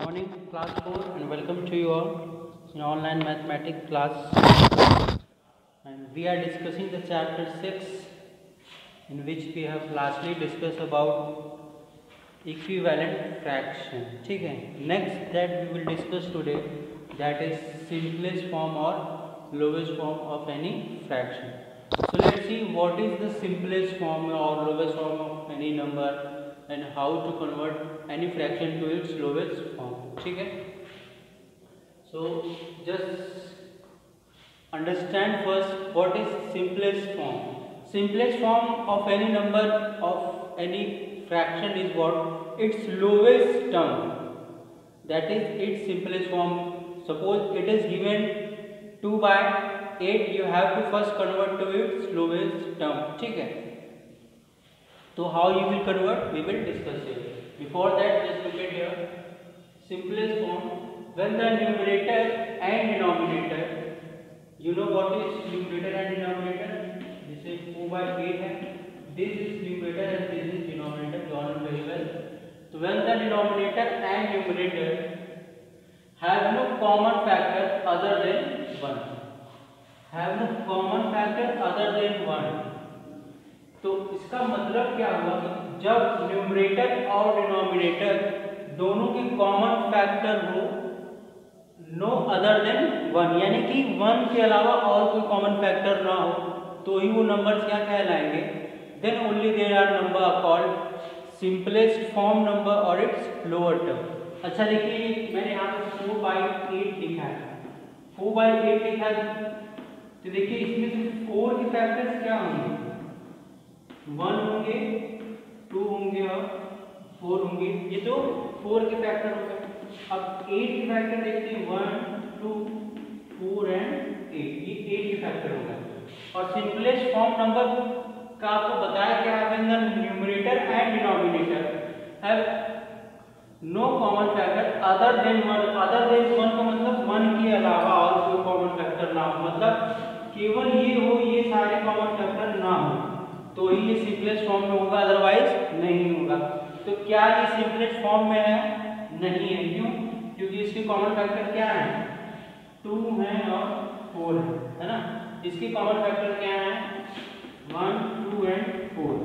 morning, class 4, and welcome to you all in online mathematics class. And we are discussing the chapter 6, in which we have lastly discussed about equivalent fraction. ठीक है, next that we will discuss today, that is simplest form or lowest form of any fraction. So let's see what is the simplest form or lowest form of any number and how to convert any fraction to its lowest form. ठीक है, so just understand first what is simplest form. Simplest form of any number of any fraction is what? Its lowest term, that is its simplest form. Suppose it is given 2/8, you have to first convert to its lowest term. ठीक है, so how you will convert, we will discuss it. Before that, just look at here. Simplest form, when the numerator and denominator, you know what is numerator and denominator? This is 4/8 है. This is numerator and this is denominator. You all know very well. So when the denominator and numerator have no common factor other than 1, have no common factor other than 1. तो इसका मतलब क्या हुआ कि जब numerator और denominator दोनों के कॉमन फैक्टर हो नो अदर देन 1, यानी कि 1 के अलावा और कोई कॉमन फैक्टर ना हो, तो ही वो नंबर्स क्या कहलाएंगे? Then only there are number called simplest form number और इट्स लोअर टर्म. अच्छा देखिए, मैंने यहाँ पे 4/8 लिखा है. 4/8 लिखा है, तो देखिए इसमें से 4 के फैक्टर्स क्या होंगे? 1 होंगे, 2 होंगे और 4 होंगे. ये तो 4 के फैक्टर हो गए. अब 8 के फैक्टर देखते हैं. 1, 2, 4 एंड 8. ये 8 के फैक्टर हो गए. और सिंपलेस्ट फॉर्म नंबर का आपको बताया क्या है? When the numerator and denominator have no common factor other than 1. Other than 1 का मतलब 1 के अलावा और कोई कॉमन फैक्टर ना हो, मतलब केवल ये हो, ये सारे कॉमन फैक्टर ना हो, तो ही ये सिंपलेस्ट फॉर्म में होगा, अदरवाइज नहीं होगा. तो क्या ये सिंपलेस्ट फॉर्म में है? नहीं है. क्यों? क्योंकि इसके कॉमन फैक्टर क्या है? 2 है और 4 है ना. इसके कॉमन फैक्टर क्या है? 1, 2 एंड 4.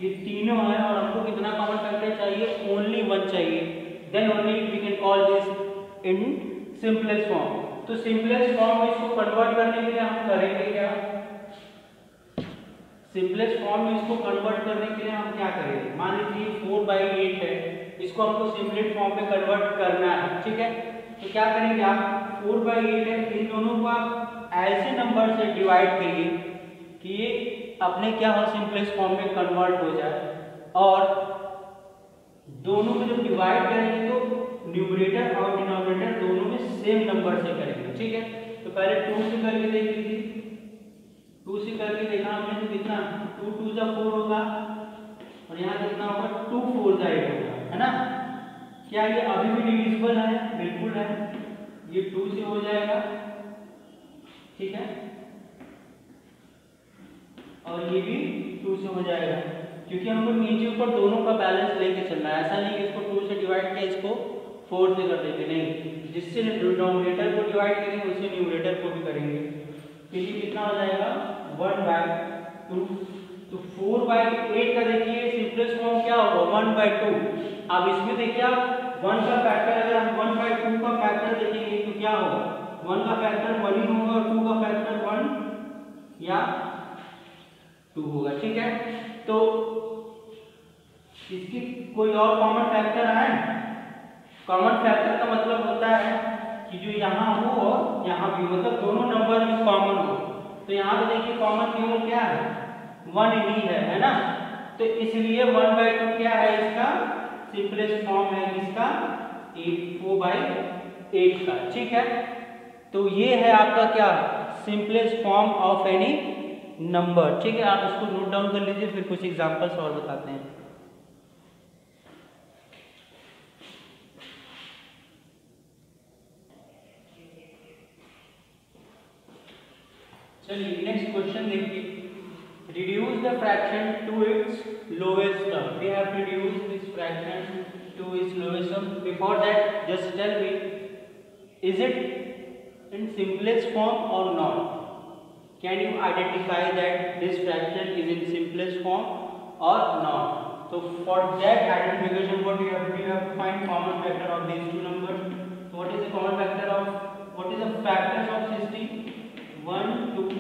ये तीनों है और हमको कितना कॉमन फैक्टर चाहिए? ओनली 1 चाहिए. Then only we can call this in simplest form. तो सिंपलेस्ट फॉर्म में इसको कन्वर्ट करने के लिए हम करेंगे क्या? सिंपलेस्ट फॉर्म में इसको कन्वर्ट करने के लिए हम क्या करेंगे? मान लीजिए 4/8 है, इसको हमको सिंपलेस्ट फॉर्म में कन्वर्ट करना है. ठीक है, तो क्या करेंगे आप? 4/8 है, इन दोनों को आप ऐसे नंबर से डिवाइड करिए कि ये अपने क्या हो, सिंपलेस्ट फॉर्म में कन्वर्ट हो जाए. और दोनों में जब डिवाइड करेंगे तो न्यूमरेटर और डिनोमिनेटर दोनों में सेम नंबर से करेंगे. ठीक है, तो पहले 2 से करके देख लीजिए. 2 से करके देखा हमने तो कितना? 2 2 जा 4 होगा और यहाँ कितना होगा? 2 4 जा 8 होगा, है ना. क्या ये अभी भी डिविजिबल है? बिल्कुल है. ये 2 से हो जाएगा. ठीक है, और ये भी 2 से हो जाएगा, क्योंकि हमको नीचे ऊपर दोनों का बैलेंस लेके चलना है. ऐसा नहीं कि इसको 2 से डिवाइड किया इसको 4 से कर देंगे, नहीं. जिससे डिनोमिनेटर को डिवाइड करेंगे उससे न्यूमरेटर को भी करेंगे. तो ये कितना हो जाएगा? 1/2. तो 4/8 का देखिए सिंपलेस्ट फॉर्म क्या होगा? 1/2. अब इसमें देखिए आप 1 का फैक्टर, अगर हम 1/2 का फैक्टर देखेंगे तो क्या होगा? 1 का फैक्टर 1 ही होगा और 2 का फैक्टर 1 या 2 होगा. ठीक है, तो इसकी कोई और कॉमन फैक्टर है? कॉमन फैक्टर का मतलब होता है कि जो यहाँ हो और यहाँ भी, मतलब दोनों नंबर में कॉमन हो. तो यहाँ पे देखिए कॉमन केवल क्या है? 1 ही है ना. तो इसलिए 1/2 क्या है? इसका सिंपलेस्ट फॉर्म है. इसका 4/8 का. ठीक है, तो ये है आपका क्या? Simplest form of any number. ठीक है, आप इसको नोट डाउन कर लीजिए, फिर कुछ एग्जांपल्स और बताते हैं. चलिए नेक्स्ट क्वेश्चन देखिए. reduce the fraction to its lowest term. We have reduced this fraction to its lowest term. Before that, just tell me, is it in simplest form or not? Can you identify that this fraction is in simplest form or not? So for that identification, what you have to find common factor of these two numbers. So what is the common factor of, what is the factors of 16? 1, 2,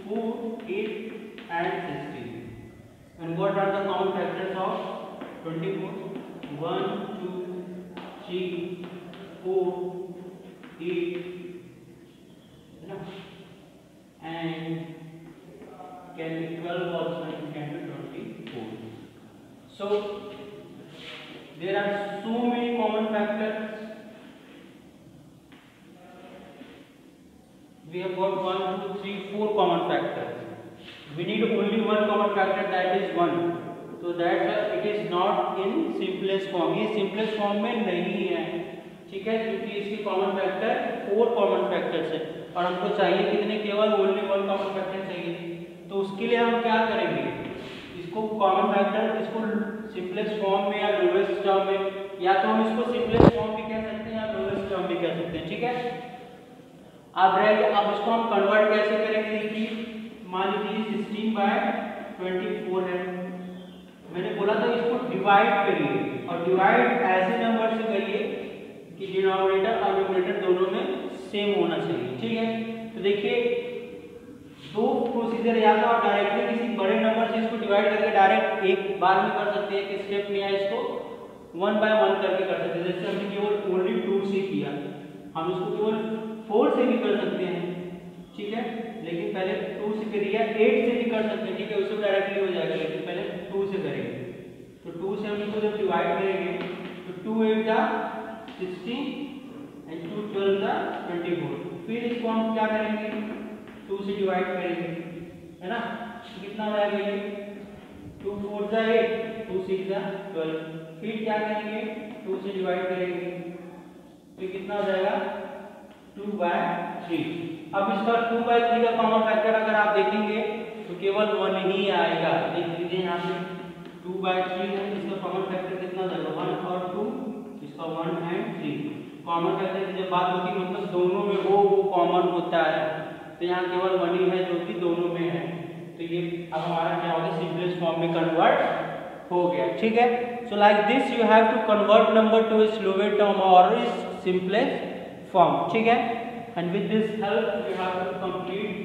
4, 8 and 16. And what are the common factors of 24? 1, 2, 3, 4, 8 and can be 12 also and can be 24. So there are so many common factors. We have got 1, 2, 3, 4 common factors. We need only one common factor, that is 1. So that it is not in simplest form. ये simplest form में नहीं है, ठीक है, क्योंकि इसकी common factor 4 common factors है और हमको चाहिए कितने, केवल only one common factor चाहिए. तो उसके लिए हम क्या करेंगे, इसको common factor, इसको simplest form में या lowest term में, या तो हम इसको simplest form भी कह सकते हैं या lowest term भी कह सकते हैं, ठीक है. अब इसको हम कन्वर्ट कैसे करेंगे, देखिए मान लीजिए 16/24 है, मैंने बोला था इसको डिवाइड करिए और डिवाइड ऐसे नंबर से करिए कि डिनोमिनेटर और न्यूमरेटर दोनों में सेम होना चाहिए, ठीक है. तो देखिए दो प्रोसीजर, या तो आप डायरेक्टली किसी बड़े नंबर से इसको डिवाइड करके डायरेक्ट एक बार में कर सकते हैं कि स्टेप में, या इसको 1 by 1 करके कर सकते हैं. जैसे हमने केवल ओनली 2 से किया, हम इसको केवल 4 से भी कर सकते हैं, ठीक है, लेकिन पहले 2 से करिए, 8 से भी कर सकते हैं, ठीक है, उससे डायरेक्टली हो जाएगा, लेकिन पहले 2 से करेंगे. तो 2 से हम इसको जब डिवाइड करेंगे तो 2 8 जा 16 and 2 12 जा 24. फिर इसको हम क्या करेंगे, 2 से डिवाइड करेंगे, है ना, तो कितना हो जाएगा ये 2 4 जा 8, 2 6 जा 12. फिर क्या करेंगे, 2 से डिवाइड करेंगे तो कितना हो जाएगा 2/3. अब इसका 2/3 का कॉमन फैक्टर अगर आप देखेंगे तो केवल 1 ही आएगा. देख लीजिए यहाँ पे 2/3 है, इसका कॉमन फैक्टर कितना जाएगा 1 और 2, इसका 1 and 3. कॉमन फैक्टर की जब बात होती है मतलब दोनों में वो कॉमन होता है, तो यहाँ केवल 1 ही है जो कि दोनों में है. तो ये अब हमारा क्या होगा, सिंपलेस्ट फॉर्म में कन्वर्ट हो गया, ठीक है. So like this you have to convert number to its lowest term और इट्स सिंपलेस्ट form, ठीक है. And with this help you have to complete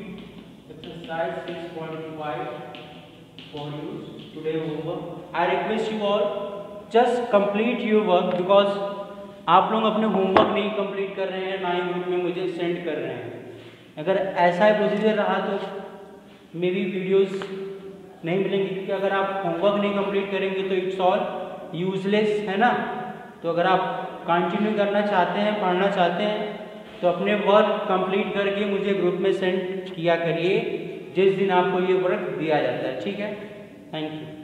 exercise 6.5 for you today homework. I request you all just complete your work because आप लोग अपने homework नहीं complete कर रहे हैं, ना ही ग्रुप में मुझे सेंड कर रहे हैं. अगर ऐसा ही प्रोसीजर रहा तो मे बी वीडियोस नहीं मिलेंगी, क्योंकि अगर आप होमवर्क नहीं कंप्लीट करेंगे तो इट्स ऑल यूजलेस, है ना. तो अगर आप कंटिन्यू करना चाहते हैं, पढ़ना चाहते हैं, तो अपने वर्क कंप्लीट करके मुझे ग्रुप में सेंड किया करिए जिस दिन आपको ये वर्क दिया जाता है, ठीक है. Thank you.